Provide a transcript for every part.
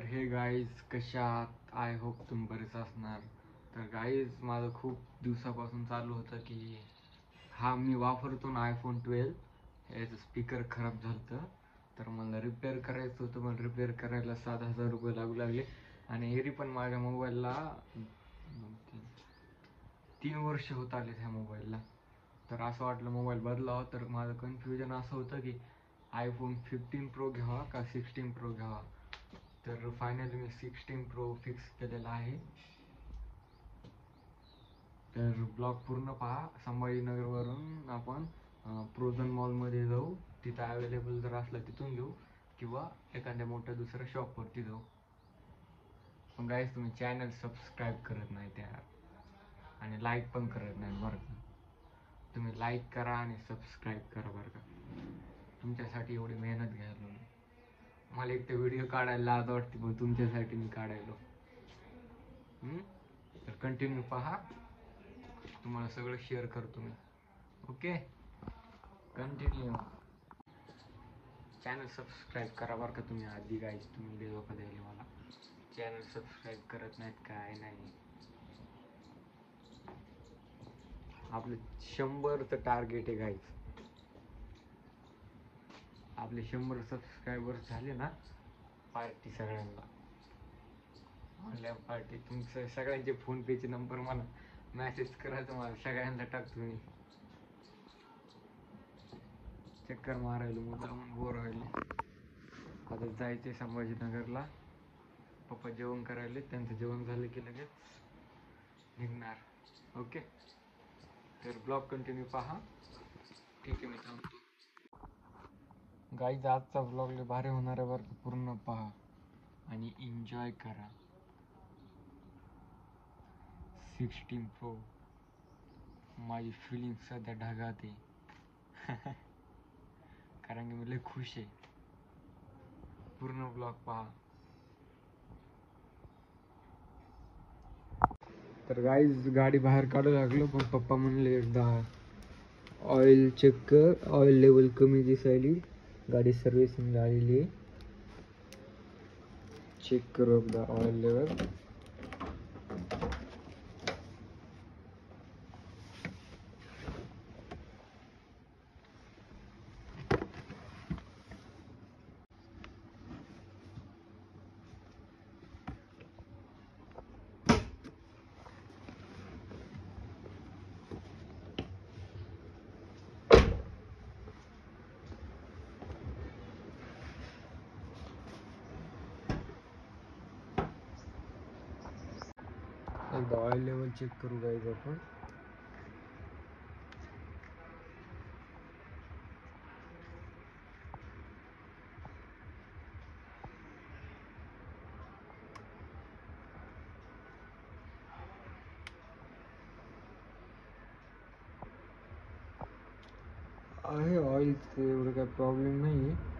तर हे गाईज कशा आहात? आय होप तुम्ही बरेच असणार. तर गाईज माझं खूप दिवसापासून चालू होतं की मी वापरतो ना iPhone 12, याचं स्पीकर खराब झालं होतं. तर मला रिपेअर करायचं होतं. मला रिपेअर करायला 7,000 रुपये लागू लागले. आणि एरी पण माझ्या मोबाईलला 3 वर्ष होत आले ह्या मोबाईलला. तर असं वाटलं मोबाईल बदलावा. तर माझं कन्फ्युजन असं होतं की iPhone 15 Pro घ्यावा का 16 Pro घ्यावा. तर फायनली मी 16 Pro फिक्स केलेला आहे. तर ब्लॉग पूर्ण पहा. संभाजीनगरवरून आपण प्रोझन मॉलमध्ये जाऊ. तिथं अवेलेबल जर असलं तिथून घेऊ किंवा एखाद्या मोठ्या दुसऱ्या शॉपवरती जाऊ. पण गाईस तुम्ही चॅनल सबस्क्राईब करत नाही त्या आणि लाईक पण करत नाही बरं का. तुम्ही लाईक करा आणि सबस्क्राईब करा बरं का. तुमच्यासाठी एवढी मेहनत घ्यायला मी. मला एक तर व्हिडिओ काढायला लाज वाटते, पण तुमच्यासाठी मी काढायलो. तर कंटिन्यू पहा. तुम्हाला सगळं शेअर करतो मी. Okay, continue. चॅनल सबस्क्राईब करा बरं का तुम्ही आधी. गाईज तुम्ही लय धोका द्यायला मला. चॅनल सबस्क्राईब करत नाहीत, काय नाही. आपलं 100चं टार्गेट आहे गाईज. आपले 100 सबस्क्रायबर्स झाले ना, पार्टी सगळ्यांना. Online party. तुमचं सगळ्यांचे फोन पेचे नंबर मला मेसेज करायचं, मला सगळ्यांना टाकतो मी. चक्कर मारायला मुद्दामून बोर व्हायले. आता जायचे संभाजीनगरला. पप्पा जेवण करायले. त्यांचं जेवण झालं की लगेच निघणार. ओके, तर ब्लॉग कंटिन्यू पहा. ठीक आहे, मी थांबतो. गाईज आजचा ब्लॉग लय भारी होणार आहे बरं का. पूर्ण पहा आणि एन्जॉय करा. 16 Pro. माझी फिलिंग सध्या ढगात आहे. कारण की मी लय खुश आहे. पूर्ण ब्लॉग पहा. तर गाईज गाडी बाहेर काढू लागलो, पण पप्पा म्हणले एकदा ऑइल चेक कर. ऑइल लेवल कमी दिसायली. गाडी सर्व्हिसिंग आलेली आहे. चेक करू एकदा ऑइल लेवल. एकदा ऑइल लेवल चेक करू गाईज आपण. आहे ऑइलचं एवढं काय प्रॉब्लेम नाही आहे.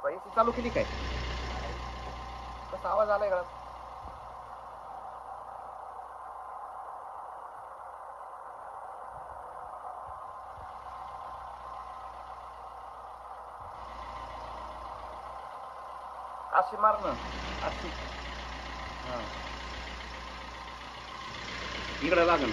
एसी चालू केली काय? कसा आवाज आलाय का? अशी मार ना, अशी. हा, इकडे लागल.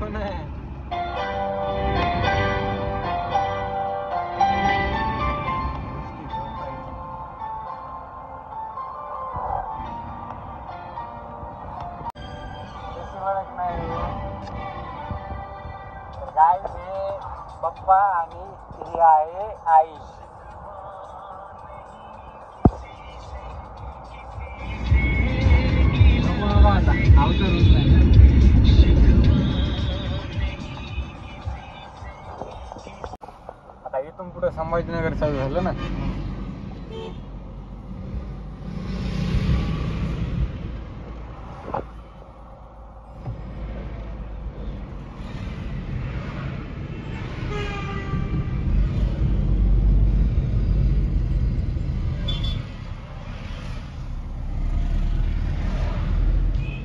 पण आहे. काय हे पप्पा आणि ही आहे आई. आता इथून पुढे संभाजीनगर चालू झालं ना.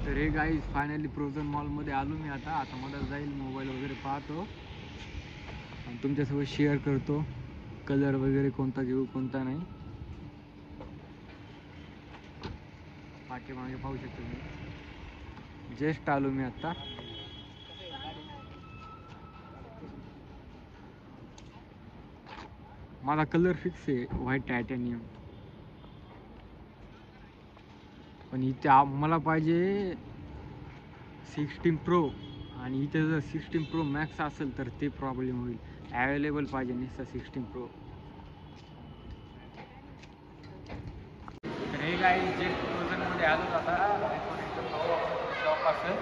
तर हे गाईज फायनली प्रोझन मॉलमध्ये आलो मी. आता मला जाईल, मोबाईल वगैरे पाहतो आणि तुमच्यासोबत शेअर करतो कलर वगैरे कोणता घेऊ कोणता नाही. पाठीमागे पाहू शकतो मी, जस्ट आलो मी आता. माझा कलर फिक्स आहे व्हाईट टायटॅनियम, पण इथे मला पाहिजे 16 प्रो आणि इथे जर 16 प्रो मॅक्स असेल तर ते प्रॉब्लेम होईल. अवेलेबल पाहिजे नुसता 16 प्रो. तर हे काही जे प्रोझनमध्ये आलो आता शॉप असेल.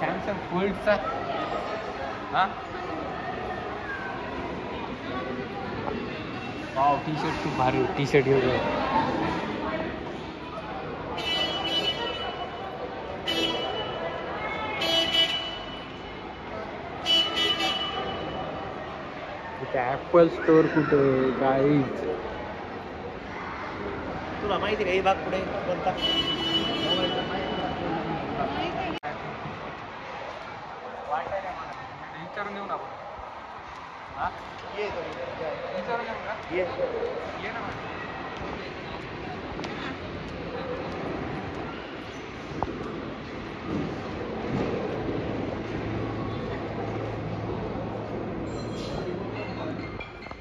सॅमसंग फोल्डचा वाव, टी शर्ट खूप भारी. टी शर्ट घेऊ. ॲपल स्टोअर कुठे गाईज? तुला माहिती का ही भाग पुढे कोणता? विचारून येऊ ना आपण. विचारून येऊ का? ये ना.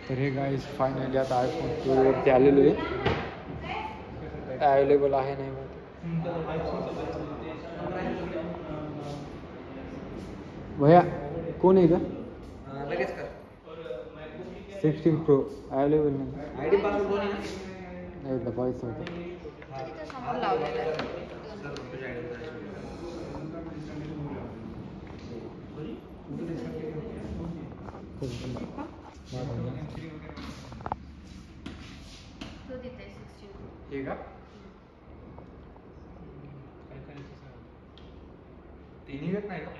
तर हे गाईज फायनली आता आयफोन 12 वरती आलेलो आहे. अवेलेबल आहे नाही मग भैया कोण आहे का? लगेच कर. 16 प्रो अवेलेबल नाही. आयडी पासवर्ड कोणी नाही एकदा पाहायचं होतं. हे का? ते निघत नाही का?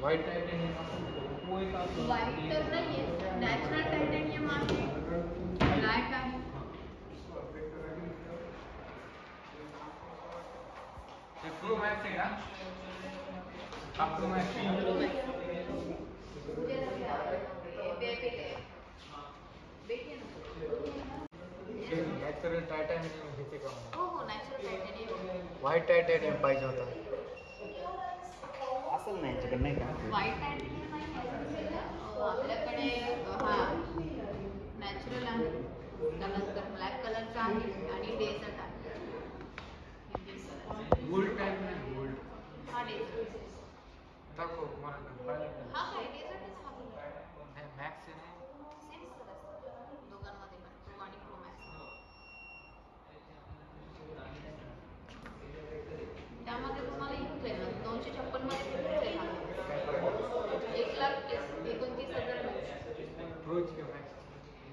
व्हाईट टायटॅनियम व्हाईट तर नाहीये, नॅचरल टायटॅनियम आहे, ब्लॅक आहे. ते प्रो मॅक्स आहे का? हा प्रो मॅक्स आहे. नॅचरल टायटॅनियम घेते का? हो हो, नॅचरल टायटॅनियम. व्हाईट टायटॅनियम पाहिजे होता. असेल नाही याच्याकडे नाही का? व्हाईट टायटॅनियम नाही आपल्याकडे. हा नॅचरल आहे, त्यानंतर ब्लॅक कलरचा आहे आणि डेझर्ट आहे. गोल्ड टाईप नाही, गोल्ड. हा डेझर्ट. दाखव मला. हा काय डेझर्टच हा नाही मॅक्स आहे नाही. सेम कलर असतात दोघांमध्ये पण, प्रो आणि प्रो मॅक्स. त्यामध्ये तुम्हाला येऊन जाईल ना 256 मध्ये भेटून जाईल हा. 1,29,000 प्रोची का मॅक्स?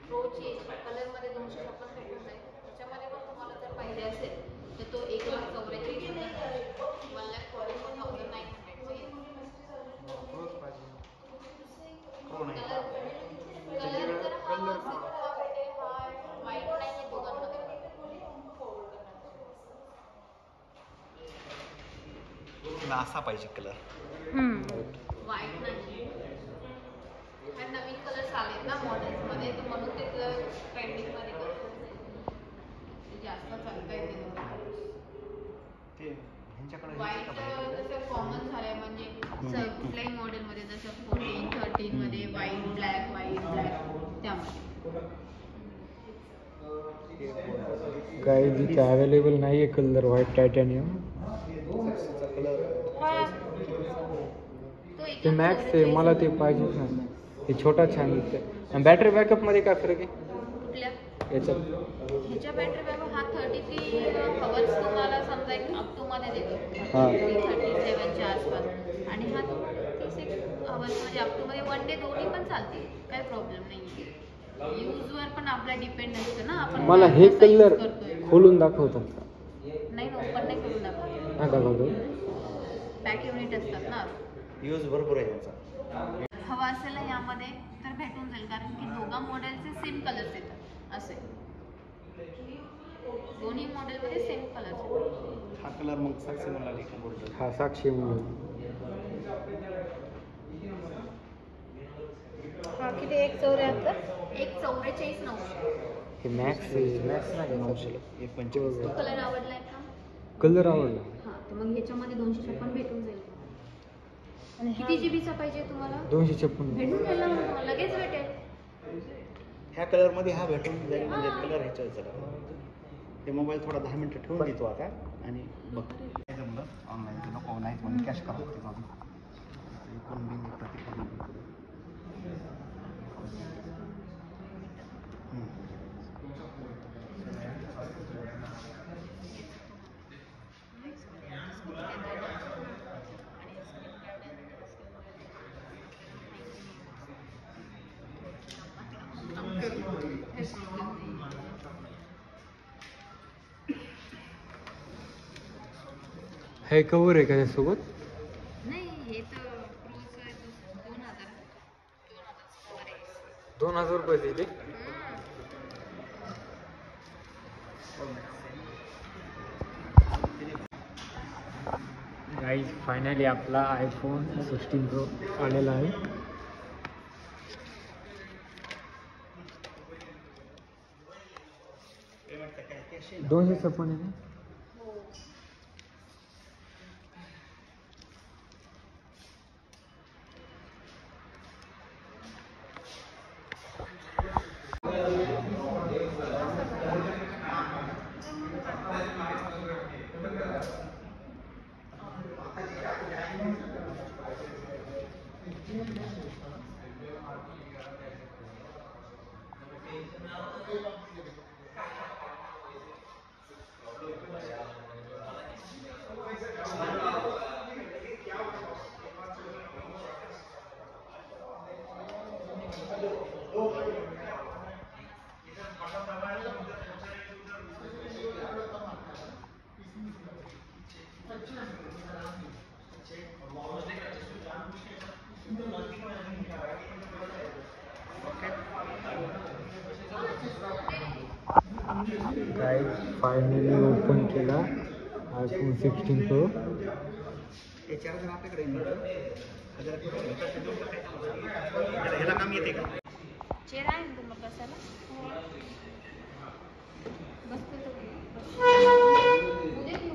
प्रोची कलरमध्ये 256 भेटून जाईल. त्याच्यामध्ये पण तुम्हाला जर पाहिजे असेल तर तो 1,44,000 1,44,900 येईल. प्रोच पाहिजे. प्रो नाही का? कलर जर हा असेल तर हा भेटेल. हा व्हाईट नाहीये दोघांमध्ये पण. तुला असा पाहिजे कलर. व्हाईट नाही, हा नवीन कलर चालू काय इथे अवेलेबल नाही आहे कलर व्हाईट टायटॅनियम. ते मॅक्स आहे, मला ते पाहिजेच नाही. ते छोटा छान दिसतंय. बॅटरी बॅकअपमध्ये काय फरक आहे याच्यात? ह्याच्या बॅटरी बॅकअप हा 33 हवर्स तुम्हाला समजा एक अप टू मध्ये देतो. हां. 37च्या आसपास. आणि हा तुम्हाला 36 हवर्स म्हणजे अप टू मध्ये वन डे दोन्ही पण चालते, काही प्रॉब्लेम नाही. यूजवर पण आपला डिपेंड असतं ना, आपण मला हे कसा use कलर करतोय. खोलून दाखवतात का? नाही ओपन नाही करून दाखवतो. हा दाखवतो. बॅक युनिट असतात ना. यूज भरपूर आहे त्यांचा. हवा असेल ना यामध्ये तर भेटून जाईल, कारण की दोघा मॉडेलचे सेम कलर्स येतात असे. दोन्ही मॉडेलमध्ये सेम कलर्स येतात. हा कलर मग साक्षी म्हणाली का बोलतो? हा साक्षी म्हणून. हा किती 174 144,900. हे मॅक्स आहे. मॅक्स नाही 945. तो कलर आवडलाय का? कलर आवडला. हा तर मग ह्याच्यामध्ये 256 भेटून जाईल. आणि किती जीबीचा पाहिजे तुम्हाला? 256. भेटून जाईल ना, मग तुम्हाला लगेच भेटेल. ह्या कलरमध्ये हा भेटून जाईल म्हणजे कलर ह्याच्या जरा ते मोबाईल थोडा 10 मिनिटं ठेवून देतो आता आणि बघ काय जमलं ऑनलाईन ते नको नाहीत म्हणून कॅश करा लागते बाबी एकूण बिल प्रतिक्रिया हे कवर आहे का त्यासोबत? नाही हे तर प्रोचं आहे, 2000 कवर आहे. 2000 रुपये दिले. गाईज फायनली आपला iPhone 16 Pro आलेला आहे. पेमेंट 256 आहे. गाईज फायनली ओपन केला iPhone 16 Pro. हे चार्जर आपल्याकडे ह्याला काम येते का? चेअर आहे ना तुम्हाला बसायला? बसतो तो. उद्या घेऊ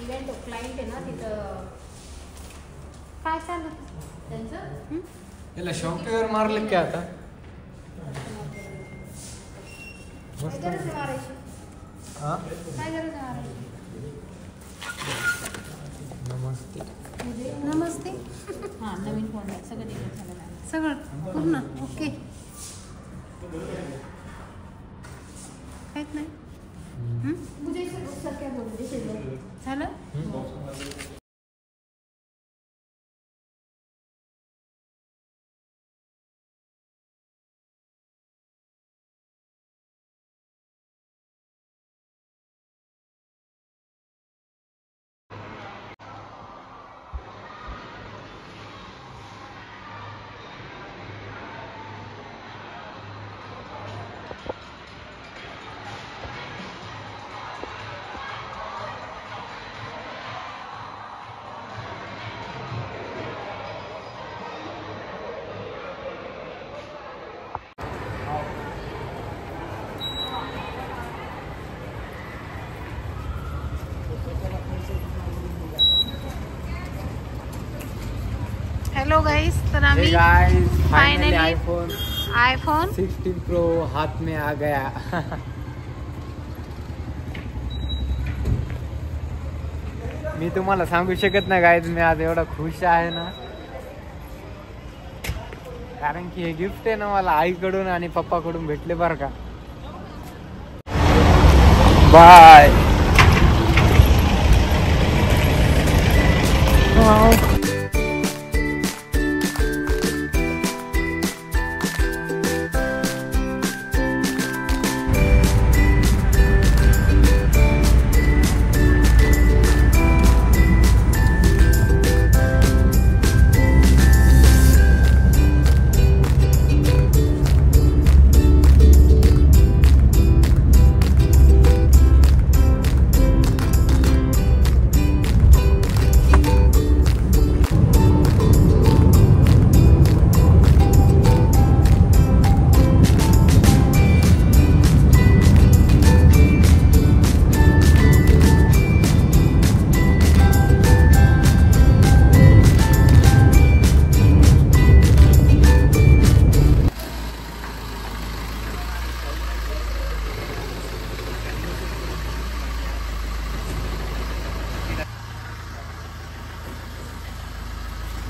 क्लायंट आहे ना तिथं काय चालू त्यांचं याला सॉफ्टवेअर मारलं काय आता काय गरज आहे मारायची हा काय गरज आहे मारायची नमस्ते नमस्ते हां नवीन फोन आहे सगळं डिलीट झालेलं आहे सगळं पूर्ण ओके काहीच नाही झालं हेलो गाइस तर आम्ही फाइनली आईफोन आईफोन 16 प्रो हाथ में आ गया मी तुम्हाला सांगू शकत नाही गाईज मी आज एवढा खुश आहे ना कारण की हे गिफ्ट आहे ना मला आईकडून आणि पप्पाकडून भेटले बरं का बाय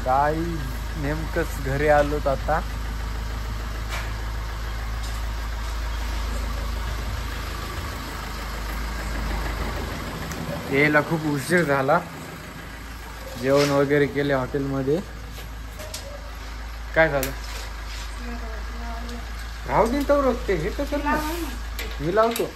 गाई नेमकंच घरी आलोत आता यायला खूप उशीर झाला जेवण वगैरे केले हॉटेलमध्ये काय झालं राहू दे तर रोखते हे कसं मी लावतो